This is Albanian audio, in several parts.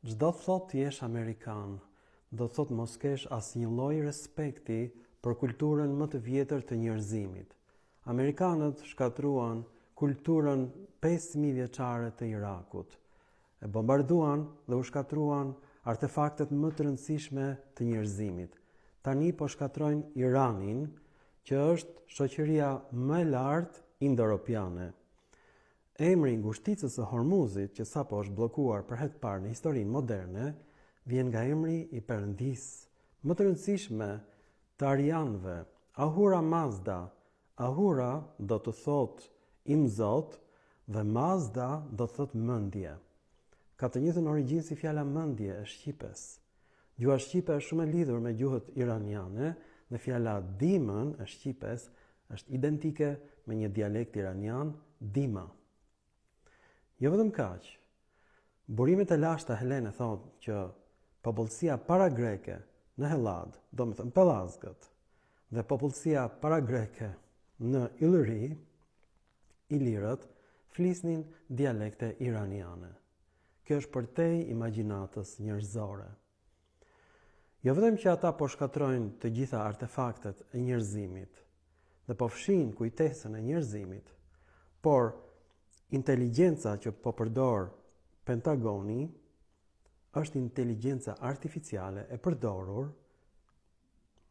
Çdo thot të jesh Amerikan, do thot mos kesh asnjë lloj respekti për kulturën më të vjetër të njerëzimit. Amerikanët shkatruan kulturën 5000 vjeçare të Irakut. E bombarduan dhe u shkatruan artefaktet më të rëndësishme të njerëzimit. Tani po shkatrojnë Iranin, që është shoqëria më e lartë indo-europiane. Emri ngushticës së Hormuzit, që sapo është bllokuar për herë të parë në historinë moderne, vjen nga emri i perëndisë më të rëndësishme të arianëve, Ahura Mazda. Ahura do të thotë im Zot dhe Mazda do të thotë mendje. Ka të njëjtën origjinë si fjala mendje e shqipes. Gjuha shqipe është shumë e lidhur me gjuhët iraniane dhe fjala dimën e shqipes është identike me një dialekt iranian, dima. Jo vetëm kaq. Burimet e lashta helene thonë që popullsia para-greke në Hellad, do të thënë Pellazgët, dhe popullsia para-greke në Illyri, ilirët, flisnin dialekte iraniane. Kjo është përtej imagjinatës njerëzore. Jo vetëm që ata po shkatrojnë të gjitha artefaktet e njerëzimit dhe po fshin kujtesën e njerëzimit, por inteligjenca që po përdor Pentagoni është inteligjenca artificiale e përdorur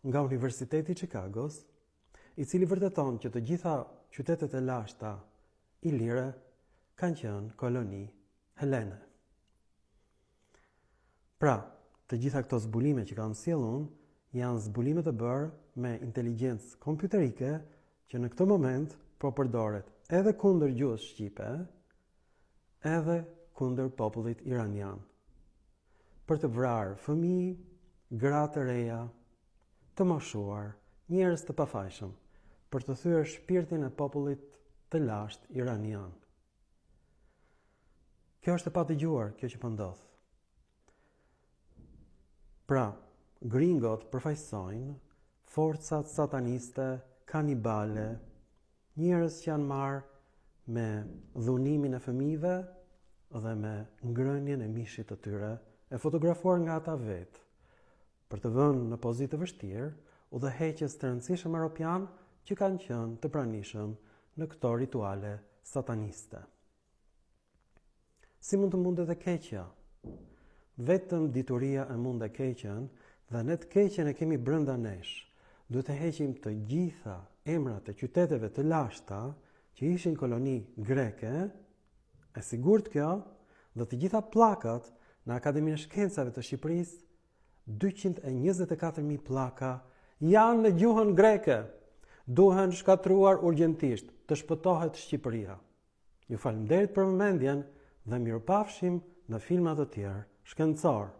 nga Universiteti i Chicagos, i cili vërteton që të gjitha qytetet e lashta ilire kanë qenë koloni helene. Pra, të gjitha këto zbulime që kam sjellur janë zbulime të bërë me inteligjencë kompjuterike që në këtë moment po përdoret edhe kundër gjuhës shqipe, edhe kundër popullit iranian. Për të vrarë fëmijë, gra të reja, të moshuar, njerëz të pafajshëm, për të thyer shpirtin e popullit të lashtë iranian. Kjo është e padëgjuar, kjo që po ndodh. Pra, gringot përfaqësojnë forcat sataniste, kanibale, njerëz që janë marrë me dhunimin e fëmijëve dhe me ngrënien e mishit të tyre, e fotografuar nga ata vetë, për të vënë në pozitë të vështirë udhëheqjes të rëndësishëm europian që kanë qenë të pranishëm në këto rituale sataniste. Si mund të mundet e keqja? Vetëm dituria e mund e keqen dhe ne të keqen e kemi brenda nesh. Duhet të heqim të gjitha emrat e qyteteve të lashta që ishin koloni greke, e sigurt kjo, dhe të gjitha pllakat në Akademinë e Shkencave të Shqipërisë, 224.000 pllaka janë në gjuhën greke. Duhen shkatruar urgjentisht të shpëtohet Shqipëria. Ju falenderoj për vëmendjen dhe mirupafshim në filma të tjerë shkencor.